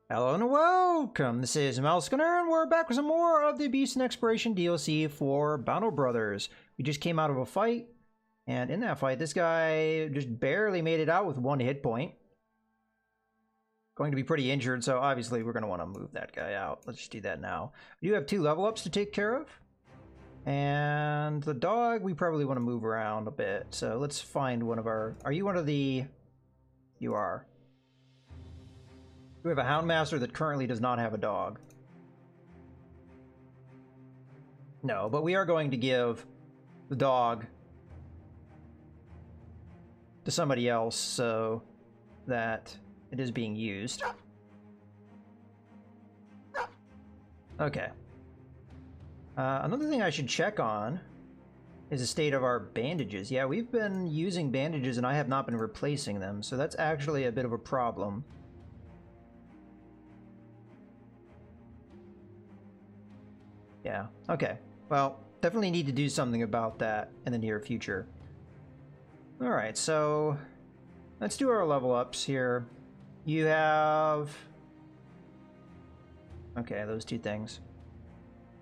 Hello and welcome, this is Malskinner, and we're back with some more of the Beast and Exploration DLC for Battle Brothers. We just came out of a fight, and in that fight, this guy just barely made it out with 1 hit point. Going to be pretty injured, so obviously we're going to want to move that guy out. Let's just do that now. We do have 2 level ups to take care of. And the dog, we probably want to move around a bit. So let's find one of our... Are you one of the... You are. We have a Houndmaster that currently does not have a dog. No, but we are going to give the dog to somebody else so that it is being used. Okay. Another thing I should check on is the state of our bandages. Yeah, we've been using bandages and I have not been replacing them, so that's actually a bit of a problem. Yeah, okay. Well, definitely need to do something about that in the near future. Alright, so let's do our level ups here. You have... Okay, those 2 things.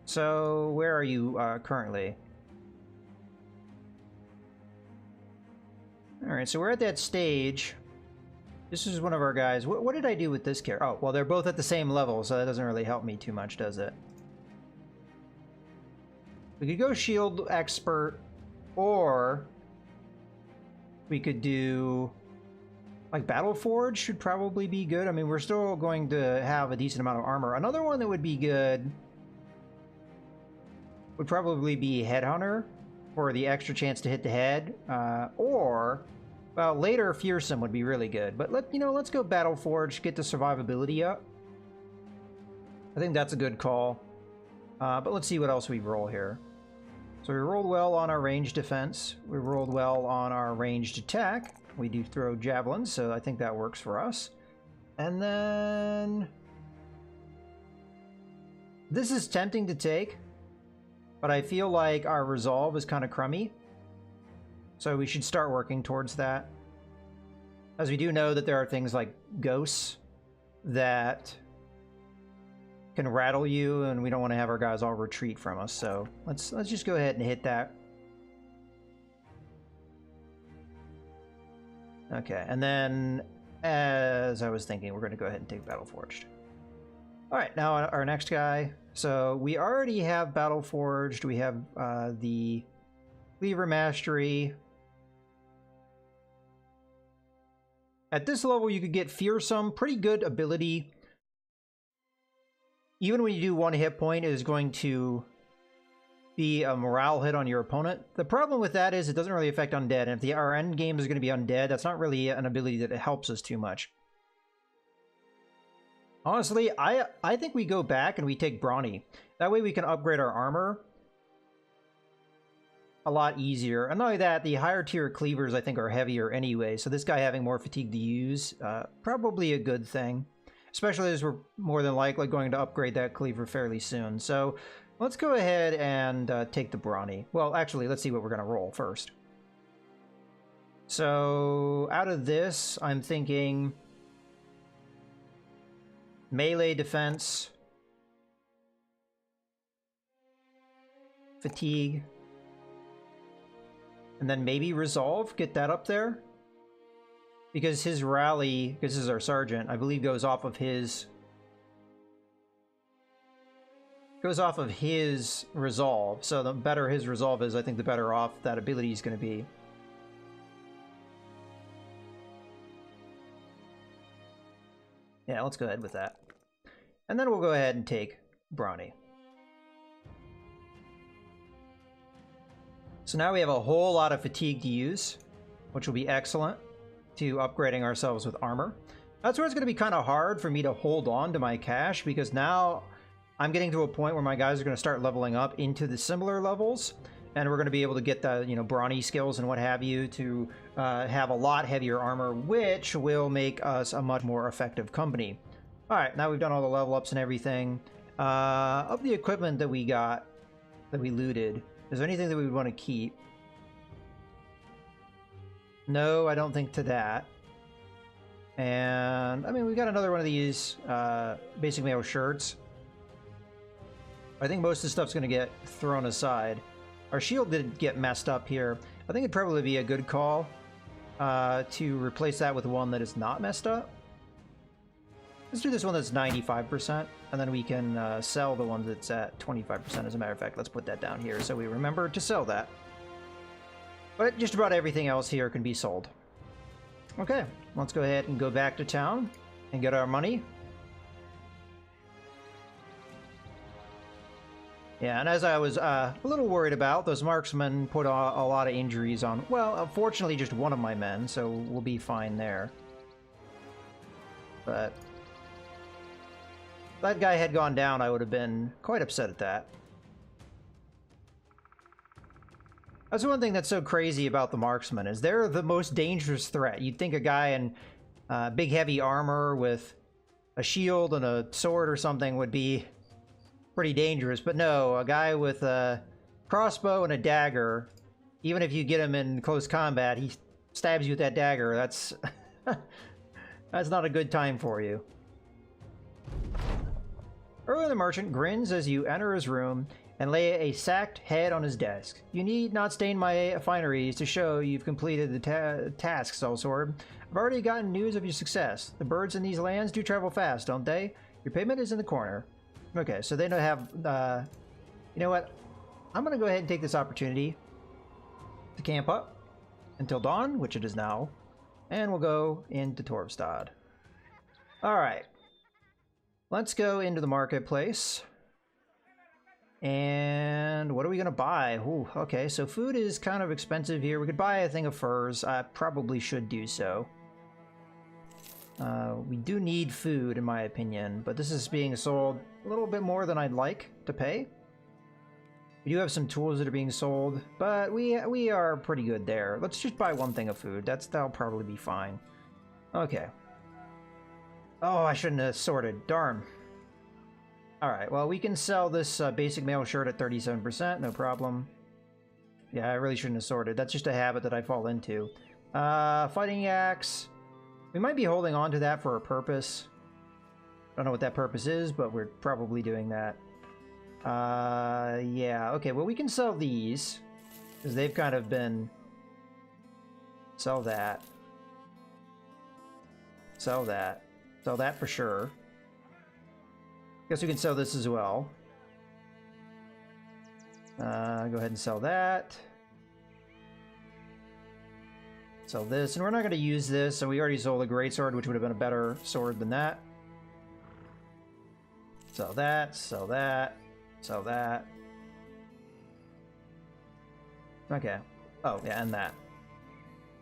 So, where are you currently? Alright, so we're at that stage. This is one of our guys. What did I do with this character? Oh, well, they're both at the same level, so that doesn't really help me too much, does it? We could go Shield Expert, or we could do like Battle Forge should probably be good. I mean, we're still going to have a decent amount of armor. Another one that would be good would probably be Headhunter for the extra chance to hit the head, or well, later Fearsome would be really good. But let's go Battle Forge, get the survivability up. I think that's a good call. But let's see what else we roll here. So we rolled well on our ranged defense. We rolled well on our ranged attack. We do throw javelins, so I think that works for us. And then... This is tempting to take, but I feel like our resolve is kind of crummy. So we should start working towards that. As we do know that there are things like ghosts that can rattle you, and we don't want to have our guys all retreat from us, so let's just go ahead and hit that. Okay, and then as I was thinking, we're going to go ahead and take Battle Forged. Alright, now our next guy. So we already have Battle Forged. We have the Cleaver Mastery. At this level, you could get Fearsome, pretty good ability. Even when you do 1 hit point, it is going to be a morale hit on your opponent. The problem with that is it doesn't really affect undead, and if our end game is going to be undead, that's not really an ability that helps us too much. Honestly, I think we go back and we take Brawny. That way we can upgrade our armor a lot easier. And not only that, the higher tier cleavers I think are heavier anyway, so this guy having more fatigue to use, probably a good thing. Especially as we're more than likely going to upgrade that cleaver fairly soon. So let's go ahead and take the Brawny. Well, actually, let's see what we're going to roll first. So out of this, I'm thinking melee defense, fatigue, and then maybe resolve, get that up there. Because his rally, this is our sergeant, I believe goes off of his resolve. So the better his resolve is, I think the better off that ability is going to be. Yeah, let's go ahead with that. And then we'll go ahead and take Brawny. So now we have a whole lot of fatigue to use, which will be excellent to upgrading ourselves with armor. That's where it's going to be kind of hard for me to hold on to my cash, because now I'm getting to a point where my guys are going to start leveling up into the similar levels, and we're going to be able to get the Brawny skills and what have you to have a lot heavier armor, which will make us a much more effective company. Alright, now we've done all the level ups and everything. Of the equipment that we got, that we looted, is there anything that we would want to keep? No, I don't think to that. And, I mean, we got another one of these basic mail shirts. I think most of the stuff's going to get thrown aside. Our shield did get messed up here. I think it'd probably be a good call to replace that with one that is not messed up. Let's do this one that's 95%, and then we can sell the one that's at 25%. As a matter of fact, let's put that down here so we remember to sell that. But just about everything else here can be sold. Okay, let's go ahead and go back to town and get our money. Yeah, and as I was a little worried about, those marksmen put a lot of injuries on, well, unfortunately just one of my men, so we'll be fine there. But if that guy had gone down, I would have been quite upset at that. That's one thing that's so crazy about the marksmen, is they're the most dangerous threat. You'd think a guy in big heavy armor with a shield and a sword or something would be pretty dangerous, but no, a guy with a crossbow and a dagger, even if you get him in close combat, he stabs you with that dagger. That's that's not a good time for you. Early the merchant grins as you enter his room and lay a sacked head on his desk. You need not stain my fineries to show you've completed the task, Sellsword. I've already gotten news of your success. The birds in these lands do travel fast, don't they? Your payment is in the corner. Okay, so they don't have, you know what? I'm going to go ahead and take this opportunity to camp up until dawn, which it is now, and we'll go into Torvstad. Alright. Let's go into the marketplace. And what are we going to buy? Ooh, okay, so food is kind of expensive here. We could buy a thing of furs. I probably should do so. We do need food, in my opinion, but this is being sold a little bit more than I'd like to pay. We do have some tools that are being sold, but we are pretty good there. Let's just buy one thing of food. That'll probably be fine. Okay. Oh, I shouldn't have sorted. Darn. Alright, well, we can sell this basic mail shirt at 37%, no problem. Yeah, I really shouldn't have sorted. That's just a habit that I fall into. Fighting axe. We might be holding on to that for a purpose. I don't know what that purpose is, but we're probably doing that. Yeah, okay, well, we can sell these, because they've kind of been... Sell that. Sell that. Sell that for sure. Guess we can sell this as well. Go ahead and sell that. Sell this, and we're not going to use this, so we already sold a greatsword, which would have been a better sword than that. Sell that, sell that, sell that. Okay. Oh, yeah, and that.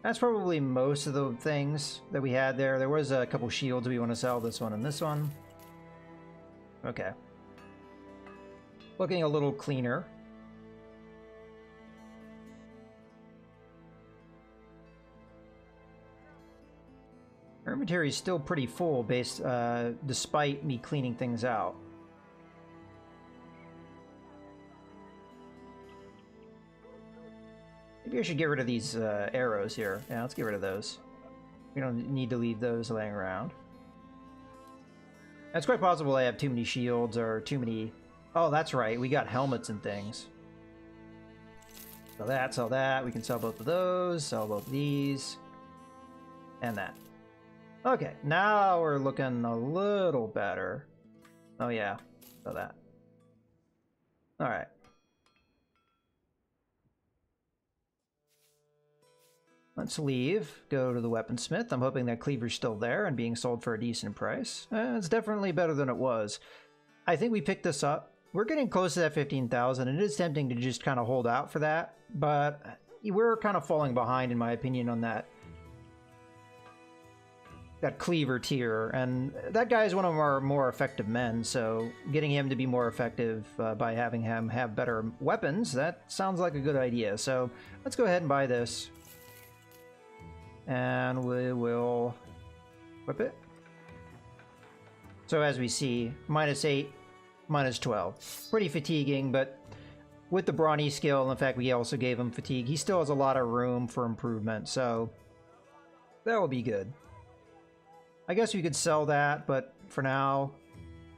That's probably most of the things that we had there. There was a couple shields we want to sell, this one and this one. Okay. Looking a little cleaner. Our inventory is still pretty full despite me cleaning things out. Maybe I should get rid of these arrows here. Yeah, let's get rid of those. We don't need to leave those laying around. It's quite possible I have too many shields or too many... Oh, that's right. We got helmets and things. Sell that, sell that. We can sell both of those, sell both of these. And that. Okay, now we're looking a little better. Oh yeah, sell that. Alright. Let's leave, go to the weaponsmith. I'm hoping that cleaver's still there and being sold for a decent price. It's definitely better than it was. I think we picked this up. We're getting close to that 15,000, and it is tempting to just kind of hold out for that, but we're kind of falling behind, in my opinion, on that cleaver tier, and that guy is one of our more effective men, so getting him to be more effective by having him have better weapons, that sounds like a good idea. So let's go ahead and buy this. And we will equip it. So as we see, -8, -12. Pretty fatiguing, but with the brawny skill and the fact we also gave him fatigue, he still has a lot of room for improvement, so that will be good. I guess we could sell that, but for now,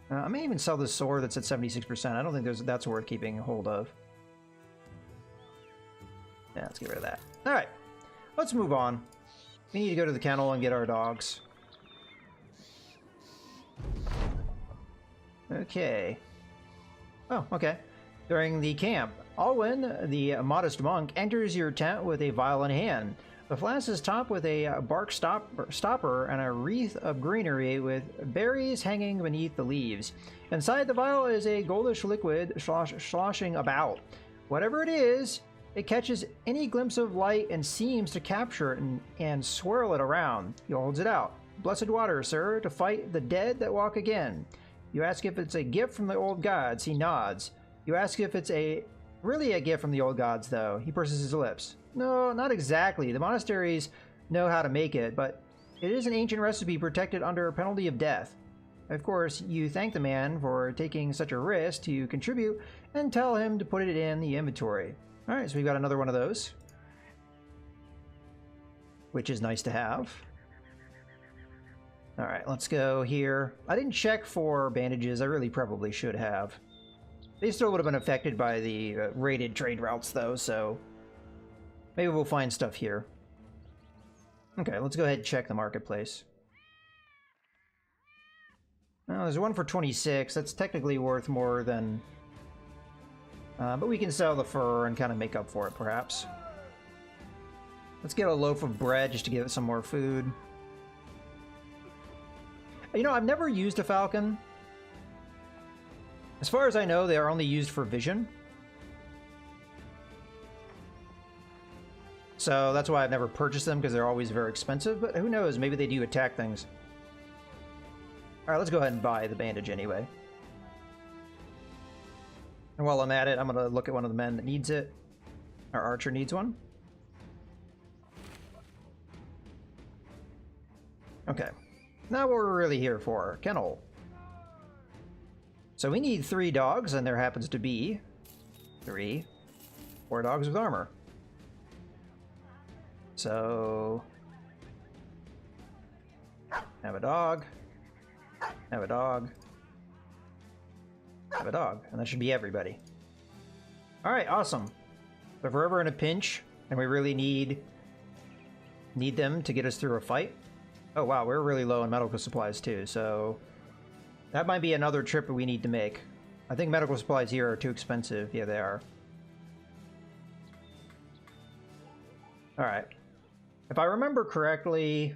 I may even sell this sword that's at 76%. I don't think that's worth keeping hold of. Yeah, let's get rid of that. All right, let's move on. We need to go to the kennel and get our dogs. Okay. Oh, okay. During the camp, Alwyn, the modest monk, enters your tent with a vial in hand. The flask is topped with a bark stopper and a wreath of greenery with berries hanging beneath the leaves. Inside the vial is a goldish liquid sloshing about. Whatever it is, it catches any glimpse of light and seems to capture it and swirl it around. He holds it out. Blessed water, sir, to fight the dead that walk again. You ask if it's a gift from the old gods. He nods. You ask if it's really a gift from the old gods, though. He purses his lips. No, not exactly. The monasteries know how to make it, but it is an ancient recipe protected under penalty of death. Of course, you thank the man for taking such a risk to contribute and tell him to put it in the inventory. All right, so we've got another one of those, which is nice to have. All right, let's go here. I didn't check for bandages. I really probably should have. They still would have been affected by the raided trade routes, though, so maybe we'll find stuff here. Okay, let's go ahead and check the marketplace. Well, there's one for 26. That's technically worth more than... but we can sell the fur and kind of make up for it, perhaps. Let's get a loaf of bread just to give it some more food. You know, I've never used a falcon. As far as I know, they are only used for vision. So that's why I've never purchased them, because they're always very expensive. But who knows, maybe they do attack things. Alright, let's go ahead and buy the bandage anyway. And while I'm at it, I'm going to look at one of the men that needs it. Our archer needs one. Okay. Now what we're really here for. Kennel. So we need 3 dogs, and there happens to be 4 dogs with armor. So... have a dog. Have a dog. Have a dog. And that should be everybody. Alright, awesome. So if we're ever in a pinch, and we really need them to get us through a fight... Oh wow, we're really low on medical supplies too, so... that might be another trip that we need to make. I think medical supplies here are too expensive. Yeah, they are. Alright. If I remember correctly...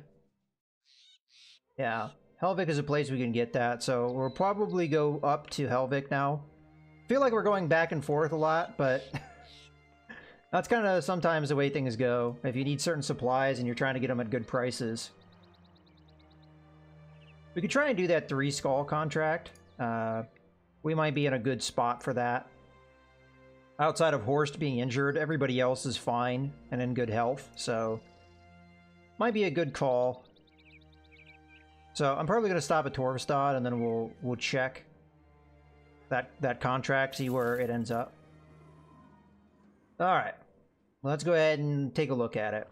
yeah, Helvik is a place we can get that, so we'll probably go up to Helvik now. I feel like we're going back and forth a lot, but... that's kind of sometimes the way things go. If you need certain supplies and you're trying to get them at good prices. We could try and do that 3 skull contract. We might be in a good spot for that. Outside of Horst being injured, everybody else is fine and in good health, so might be a good call. So I'm probably going to stop at Torvastad, and then we'll check that contract, see where it ends up. All right, let's go ahead and take a look at it.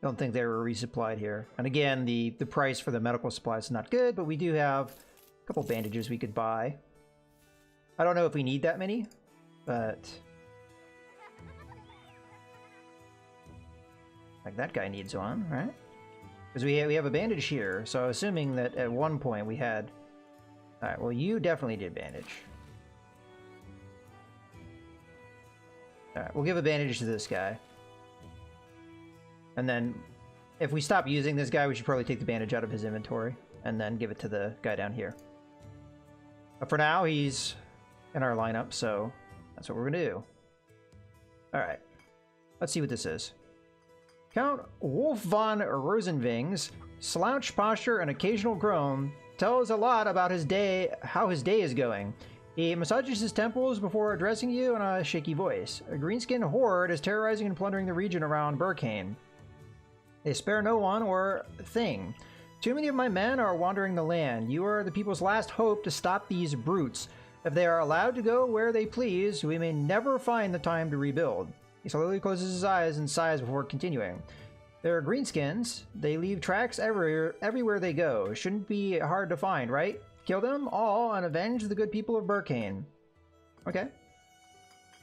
Don't think they were resupplied here. And again, the price for the medical supplies is not good, but we do have a couple bandages we could buy. I don't know if we need that many, but... like that guy needs one, right? Because we have a bandage here, so assuming that at one point we had... Alright, well you definitely did bandage. Alright, we'll give a bandage to this guy. And then, if we stop using this guy, we should probably take the bandage out of his inventory, and then give it to the guy down here. But for now, he's in our lineup, so that's what we're gonna do. Alright, let's see what this is. Count Wolf von Rosenving's slouched posture and occasional groan tells a lot about his day, how his day is going. He massages his temples before addressing you in a shaky voice. A greenskin horde is terrorizing and plundering the region around Burkane. They spare no one or thing. Too many of my men are wandering the land. You are the people's last hope to stop these brutes. If they are allowed to go where they please, we may never find the time to rebuild. He slowly closes his eyes and sighs before continuing. There are greenskins. They leave tracks everywhere they go. Shouldn't be hard to find, right? Kill them all and avenge the good people of Burkane. Okay.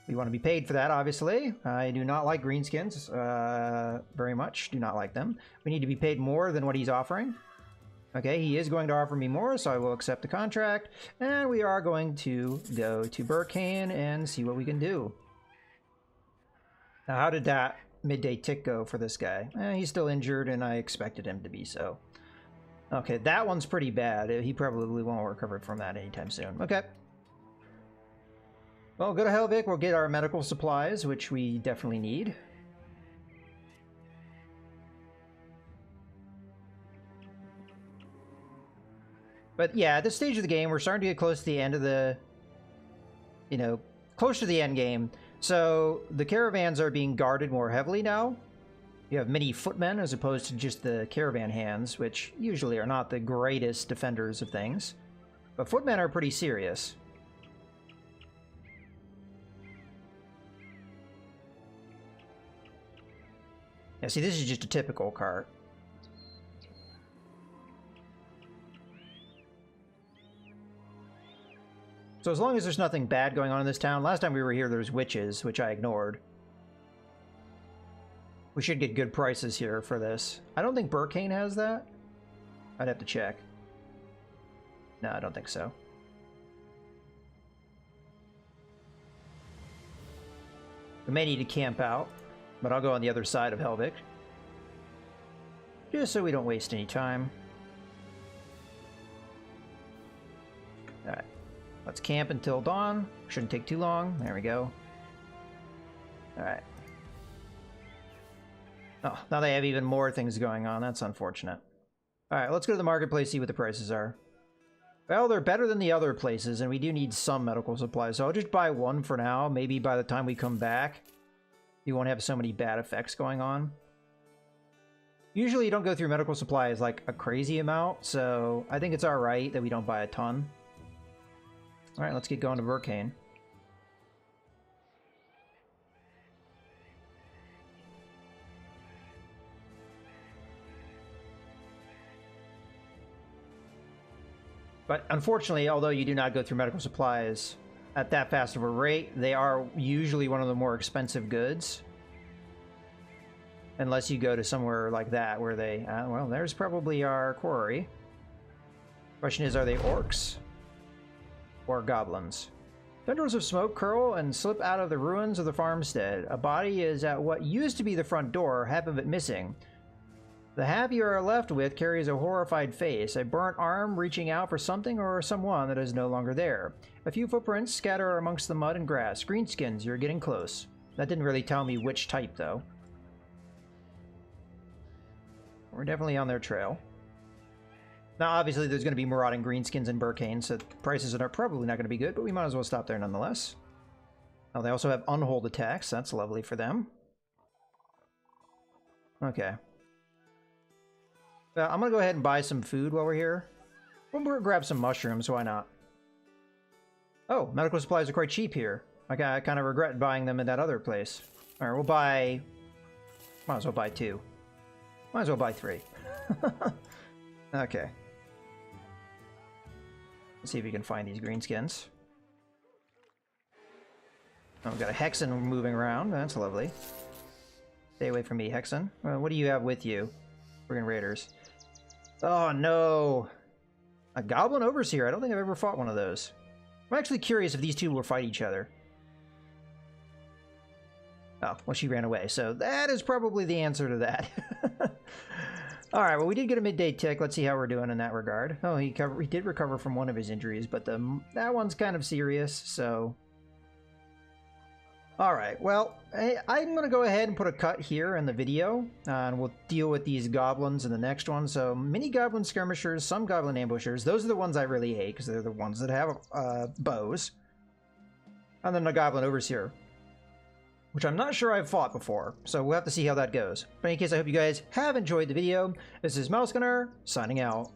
We want to be paid for that, obviously. I do not like greenskins very much. Do not like them. We need to be paid more than what he's offering. Okay, he is going to offer me more, so I will accept the contract. And we are going to go to Burkane and see what we can do. Now, how did that midday tick go for this guy? He's still injured, and I expected him to be so. Okay, that one's pretty bad. He probably won't recover from that anytime soon. Okay. Well, go to Helvik. We'll get our medical supplies, which we definitely need. But yeah, at this stage of the game, we're starting to get close to the end of the... close to the end game. So the caravans are being guarded more heavily now. You have many footmen as opposed to just the caravan hands, which usually are not the greatest defenders of things. But footmen are pretty serious. Yeah, see, this is just a typical cart. So as long as there's nothing bad going on in this town, last time we were here there was witches, which I ignored. We should get good prices here for this. I don't think Burkane has that. I'd have to check. No, I don't think so. We may need to camp out, but I'll go on the other side of Helvik. Just so we don't waste any time. Alright. Let's camp until dawn. Shouldn't take too long. There we go. Alright. Oh, now they have even more things going on. That's unfortunate. Alright, let's go to the marketplace, see what the prices are. Well, they're better than the other places, and we do need some medical supplies, so I'll just buy one for now. Maybe by the time we come back, you won't have so many bad effects going on. Usually you don't go through medical supplies like a crazy amount, so I think it's alright that we don't buy a ton. Alright, let's get going to Burkane. But unfortunately, although you do not go through medical supplies at that fast of a rate, they are usually one of the more expensive goods. Unless you go to somewhere like that where they... well, there's probably our quarry. Question is, are they orcs? Or goblins? Tendrils of smoke curl and slip out of the ruins of the farmstead. A body is at what used to be the front door, half of it missing. The half you are left with carries a horrified face, a burnt arm reaching out for something or someone that is no longer there. A few footprints scatter amongst the mud and grass. Greenskins, you're getting close. That didn't really tell me which type, though. We're definitely on their trail. Now, obviously, there's going to be marauding greenskins in Burkane, so prices are probably not going to be good, but we might as well stop there nonetheless. Oh, they also have unhold attacks. That's lovely for them. Okay. I'm going to go ahead and buy some food while we're here. We'll grab some mushrooms, why not? Oh, medical supplies are quite cheap here. I kind of regret buying them in that other place. Alright, we'll buy... Might as well buy 2. Might as well buy 3. Okay. Let's see if we can find these greenskins. Oh, we've got a Hexen moving around. That's lovely. Stay away from me, Hexen. Well, what do you have with you? Friggin' raiders. Oh, no. A Goblin Overseer. I don't think I've ever fought one of those. I'm actually curious if these two will fight each other. Oh, well, she ran away. So that is probably the answer to that. Alright, well, we did get a midday tick. Let's see how we're doing in that regard. Oh, he did recover from one of his injuries, but that one's kind of serious, so... Alright, well, I'm going to go ahead and put a cut here in the video, and we'll deal with these goblins in the next one. So, mini goblin skirmishers, some goblin ambushers. Those are the ones I really hate, because they're the ones that have bows. And then a goblin overseer, which I'm not sure I've fought before, so we'll have to see how that goes. But in any case, I hope you guys have enjoyed the video. This is Mousegunner, signing out.